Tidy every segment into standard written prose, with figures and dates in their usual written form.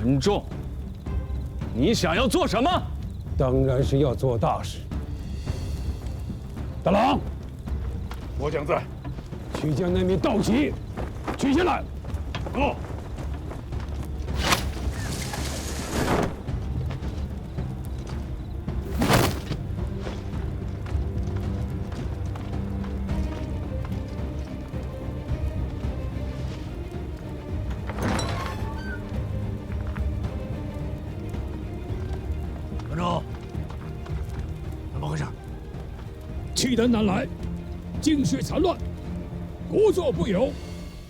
文仲，你想要做什么？当然是要做大事。大郎，末将在。去将那面道旗取下来。哦。文仲，怎么回事？契丹南来，境势残乱，国祚不有，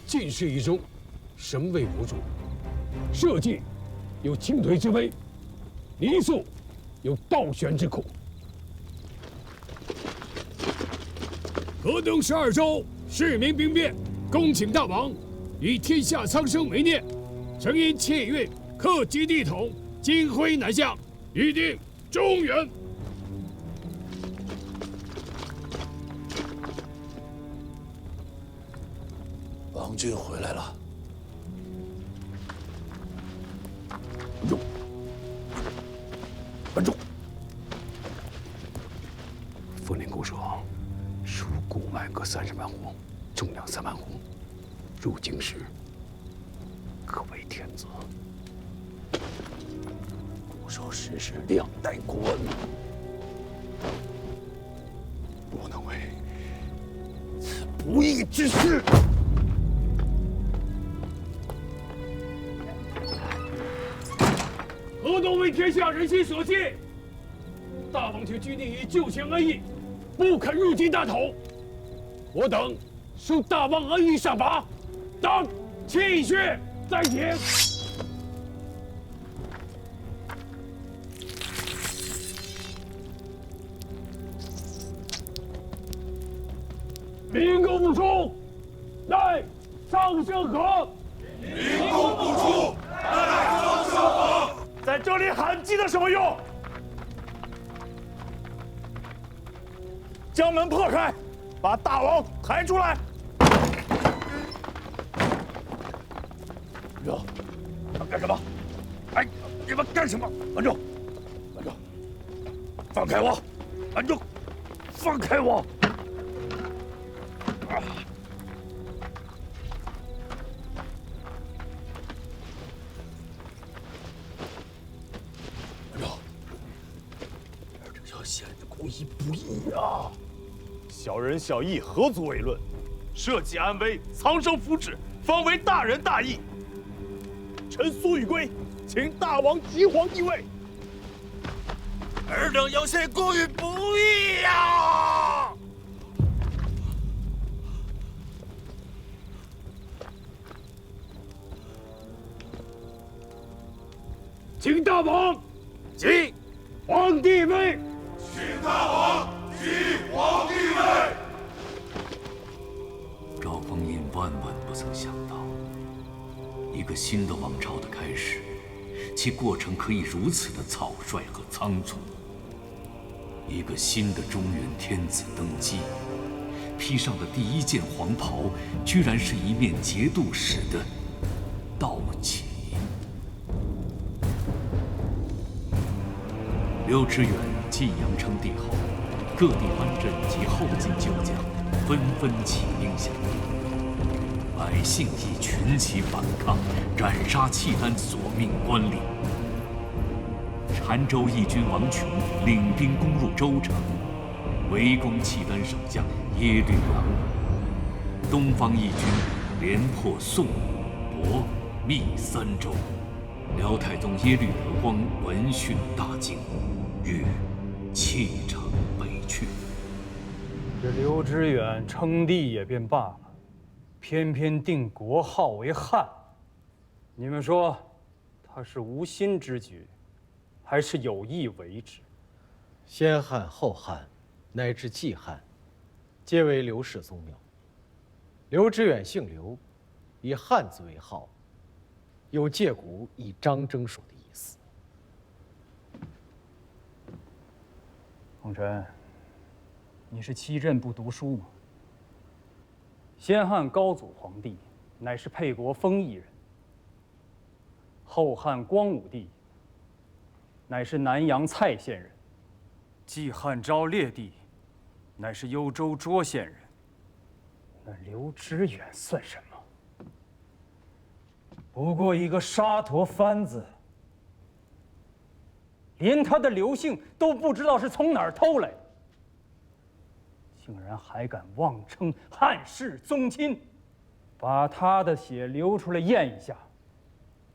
进士一中，神位无主；社稷有倾颓之危，黎宿有倒悬之苦。河东12州市民兵变，恭请大王以天下苍生为念，诚因窃运克及地统，金辉南下，预定中原。王军回来了。文仲，傅令公说，属古麦各30万户，重量3万户，入京时可为天子。古说实是2代国恩，不能为此不义之事。河东为天下人心所系，大王却拘泥于旧情恩义，不肯入京大统。我等受大王恩义赏罚，当气血在庭。民工不出，乃苍生何？民工不出，乃苍生何？在这里喊鸡的什么用？将门破开，把大王抬出来！哟，他干什么？哎，你们干什么？文仲，文仲，放开我！文仲，放开我！啊！文仲，这叫显得故意不义啊！小人小义何足为论？社稷安危，苍生福祉，方为大仁大义。臣苏宇圭，请大王即皇帝位。尔等有些过于不义呀！请大王即皇帝位。请大王即皇帝位。赵匡胤万万不曾想到，一个新的王朝的开始，其过程可以如此的草率和仓促。一个新的中原天子登基，披上的第一件黄袍，居然是一面节度使的道旗。刘知远晋阳称帝后，各地藩镇及后进旧将纷纷起兵响应，百姓亦群起反抗，斩杀契丹索命官吏。澶州义军王琼领兵攻入州城，围攻契丹守将耶律朗。东方义军连破宋、亳、密3州。辽太宗耶律德光闻讯大惊，欲弃城北去。这刘知远称帝也便罢了，偏偏定国号为汉。你们说，他是无心之举，还是有意为之？先汉、后汉，乃至季汉，皆为刘氏宗庙。刘知远姓刘，以汉字为号，有借古以张征说的意思。洪尘，你是七镇不读书吗？先汉高祖皇帝乃是沛国丰邑人，后汉光武帝乃是南阳蔡县人，季汉昭烈帝乃是幽州涿县人，那刘知远算什么？不过一个沙陀番子，连他的刘姓都不知道是从哪儿偷来的，竟然还敢妄称汉室宗亲，把他的血流出来验一下，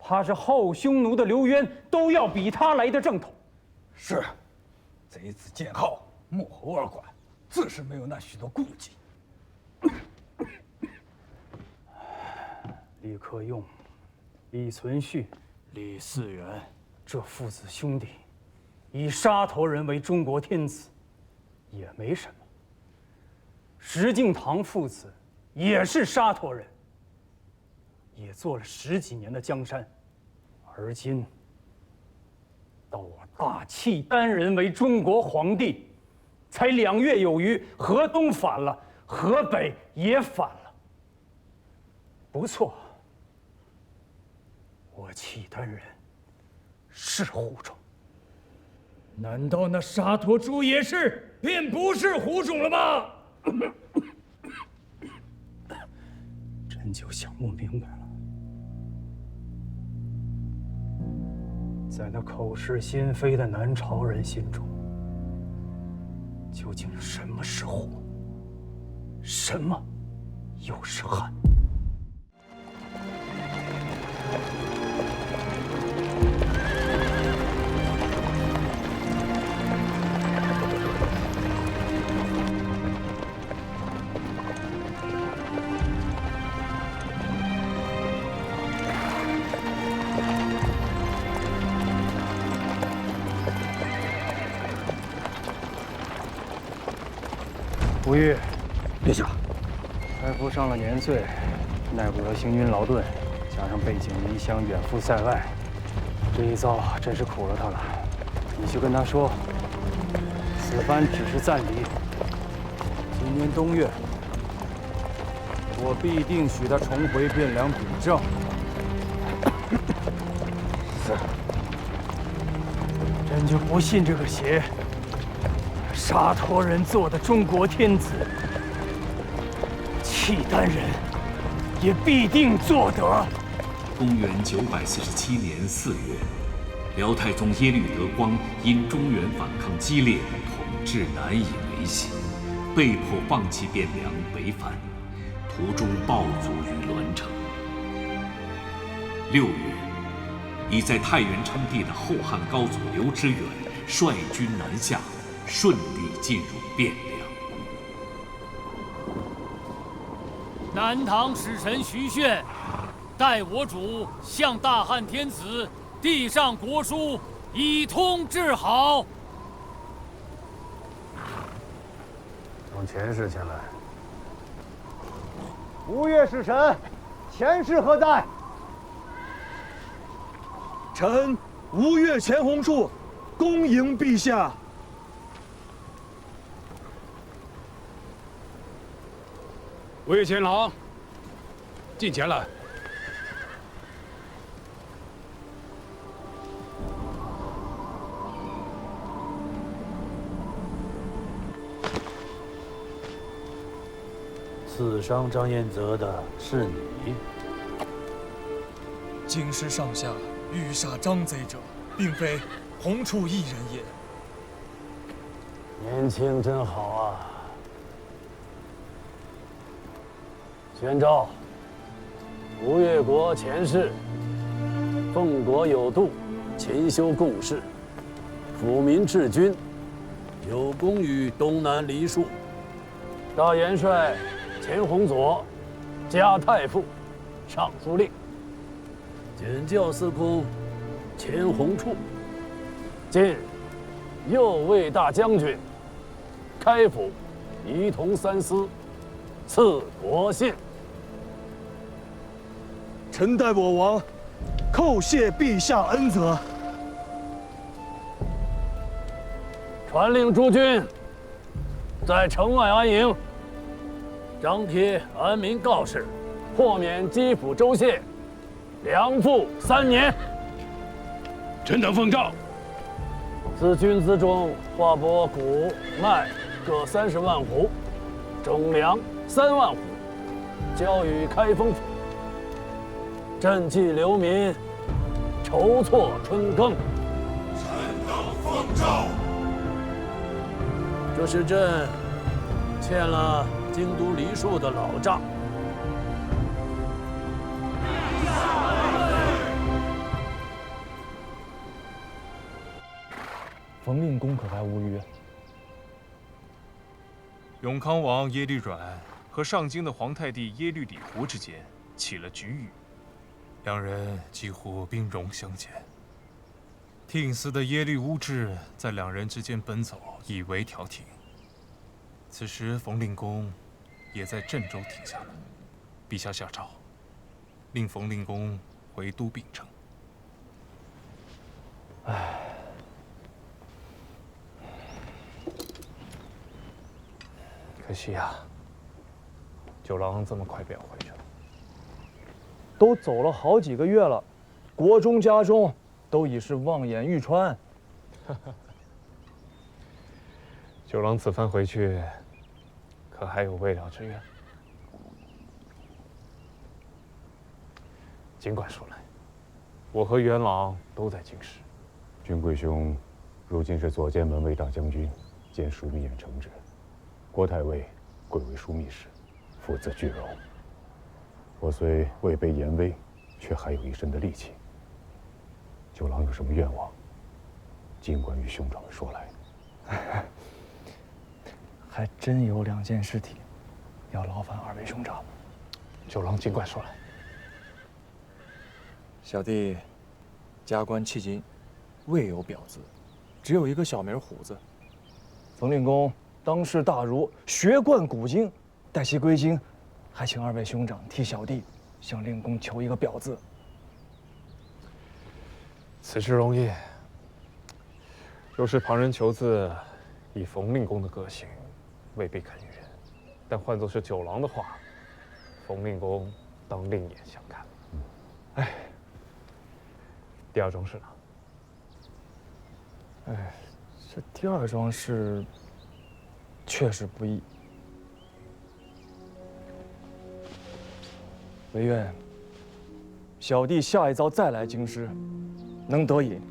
怕是后匈奴的刘渊都要比他来的正统。是，贼子建号，穆侯二管，自是没有那许多顾忌。李克用、李存勖、李嗣源这父子兄弟，以沙陀人为中国天子，也没什么。石敬瑭父子也是沙陀人，也做了10几年的江山，而今到我大契丹人为中国皇帝，才2月有余，河东反了，河北也反了。不错，我契丹人是胡种，难道那沙陀朱也是便不是胡种了吗？真就想不明白了，在那口是心非的南朝人心中，究竟什么是胡，什么又是汉？吴越，陛下，太傅上了年岁，耐不得行军劳顿，加上背井离乡，远赴塞外，这一遭真是苦了他了。你去跟他说，此番只是暂离，今年冬月，我必定许他重回汴梁秉政。是。朕就不信这个邪。沙陀人做的中国天子，契丹人也必定做得。公元947年4月，辽太宗耶律德光因中原反抗激烈，统治难以维系，被迫放弃汴梁北返，途中暴卒于栾城。6月，已在太原称帝的后汉高祖刘知远率军南下，顺利进入汴梁。南唐使臣徐铉代我主向大汉天子递上国书，以通致好。让前世前来。吴越使臣，前事何在？臣吴越钱弘处，恭迎陛下。吴越前郎，进前来。刺伤张彦泽的是你。京师上下欲杀张贼者，并非弘处一人也。年轻真好啊！宣诏：吴越国前世奉国有度，勤修贡事，抚民治军，有功于东南黎庶。大元帅钱弘佐加太傅、尚书令，检校司空钱弘处今右卫大将军，开府仪同三司，赐国信。臣代我王叩谢陛下恩泽。传令诸军在城外安营，张贴安民告示，豁免基辅州县粮赋3年。臣等奉诏。自军资中划拨谷麦各30万斛，种粮3万斛，交予开封府。赈济流民，筹措春耕。臣等奉诏。这是朕欠了京都梨树的老账。冯令公可还无虞？永康王耶律阮和上京的皇太弟耶律李胡之间起了局域，两人几乎兵戎相见。听司的耶律乌质在两人之间奔走，以为调停。此时冯令公也在郑州停下了，陛下下诏，令冯令公回都秉政。唉。 可惜呀，九郎这么快便要回去了。都走了好几个月了，国中家中都已是望眼欲穿。九郎此番回去，可还有未了之愿？尽管说来，我和元朗都在京师。君贵兄，如今是左监门卫大将军，兼枢密院承旨。 郭太尉贵为枢密使，负责巨柔。我虽位卑言微，却还有一身的力气。九郎有什么愿望，尽管与兄长们说来。还真有2件事体，要劳烦2位兄长。九郎尽管说来。小弟加官迄今，未有表字，只有一个小名虎子。冯令公。 当世大儒，学贯古今，待其归京，还请2位兄长替小弟向令公求一个表字。此事容易。若是旁人求字，以冯令公的个性，未必肯允；但换作是九郎的话，冯令公当另眼相看。哎，第2桩事呢？哎，这第2桩事。 确实不易，唯愿小弟下一遭再来京师，能得饮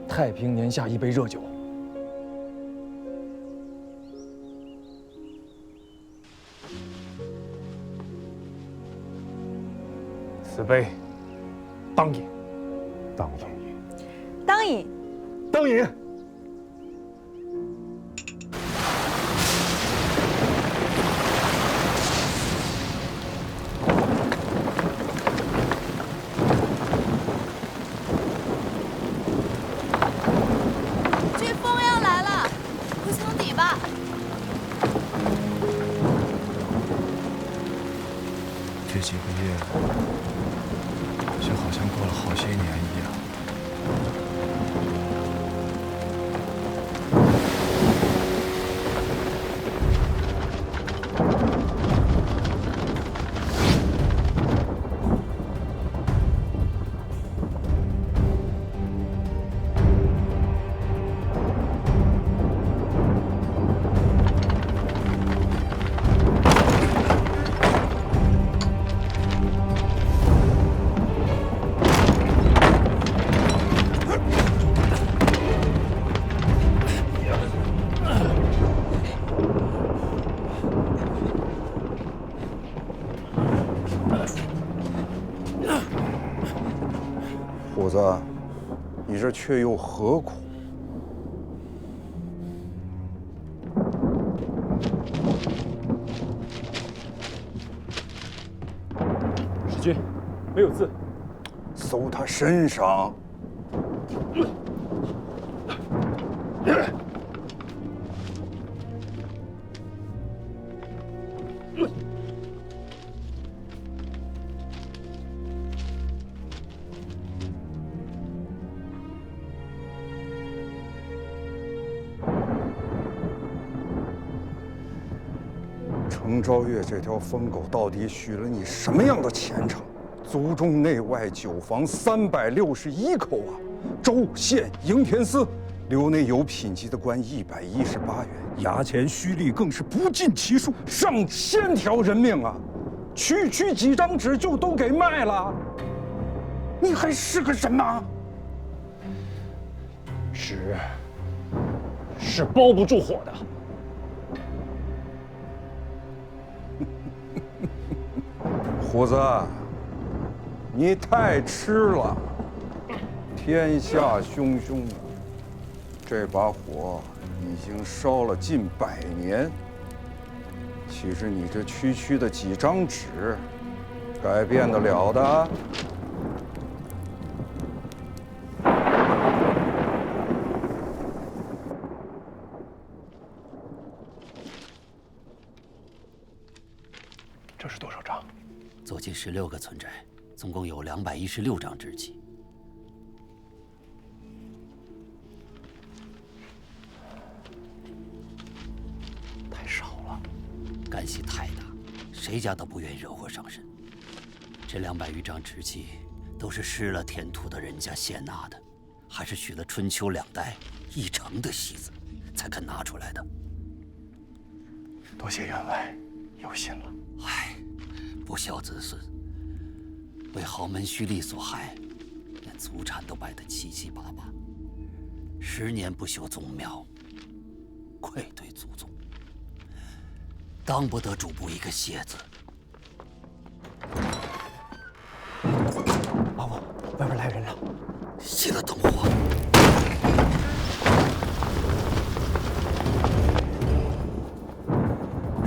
太平年下一杯热酒。此杯当饮，当饮，当饮，当饮。 这几个月，就好像过了好些年一样。虎子，你这却又何苦？使君，没有字。搜他身上。程昭月这条疯狗到底许了你什么样的前程？族中内外9房361口啊，州县营田司留内有品级的官118员，衙前胥吏更是不计其数，上千条人命啊！区几张纸就都给卖了，你还是个什么？纸是包不住火的。虎子，你太痴了！天下汹汹啊，这把火已经烧了近100年，岂是你这区的几张纸改变得了的？这是多少张？走进16个村寨，总共有216张纸契。太少了，干系太大，谁家都不愿意惹祸上身。这200余张纸契，都是失了田土的人家现拿的，还是许了春秋2代1成的戏子，才肯拿出来的。多谢员外，有心了。唉，不孝子孙，为豪门胥吏所害，连祖产都败得七七八八，10年不修宗庙，愧对祖宗，当不得主簿一个谢字。阿翁，外边来人了，熄了灯火。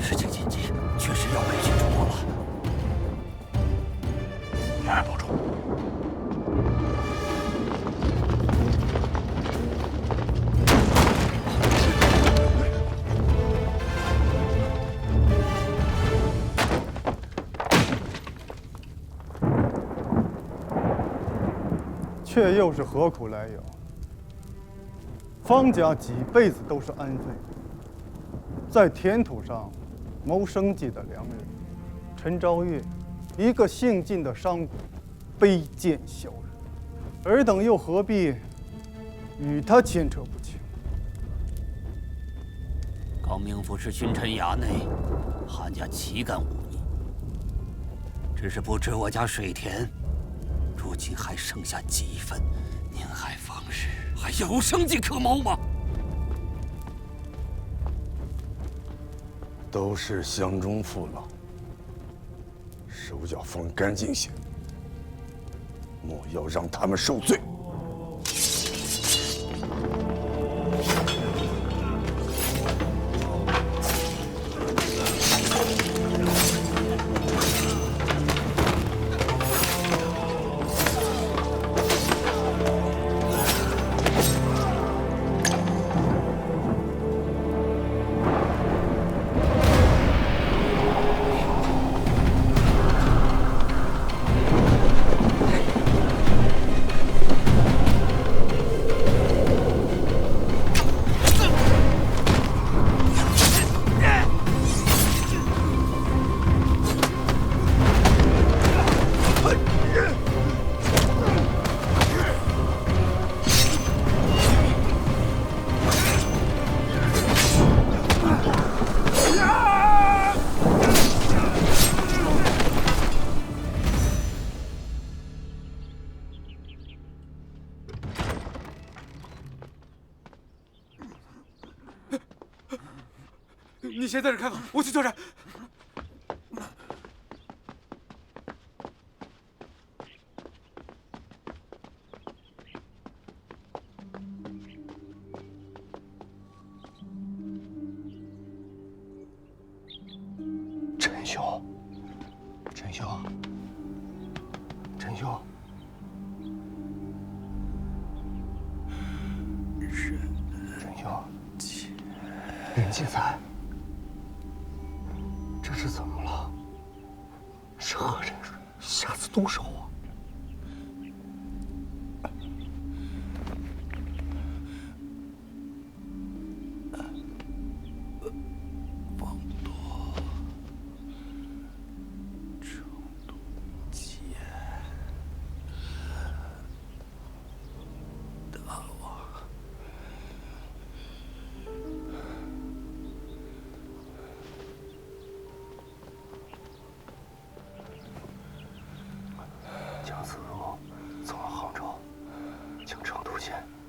事情紧急，确实要委屈主簿了。员外保重。却又是何苦来由？方家几辈子都是安分人，在田土上谋生计的良人，陈昭岳，一个姓靳的商贾，卑贱小人，尔等又何必与他牵扯不清？高明府是君臣衙内，汉家岂敢忤逆？只是不知我家水田，如今还剩下几分？宁海方氏还有生计可谋吗？都是乡中父老，手脚放干净些，莫要让他们受罪。你先在这看好，我去救人。陈兄，陈兄，陈兄，陈兄，人皆在。这是怎么了？是何人下此毒手啊？王铎、程东杰。亲。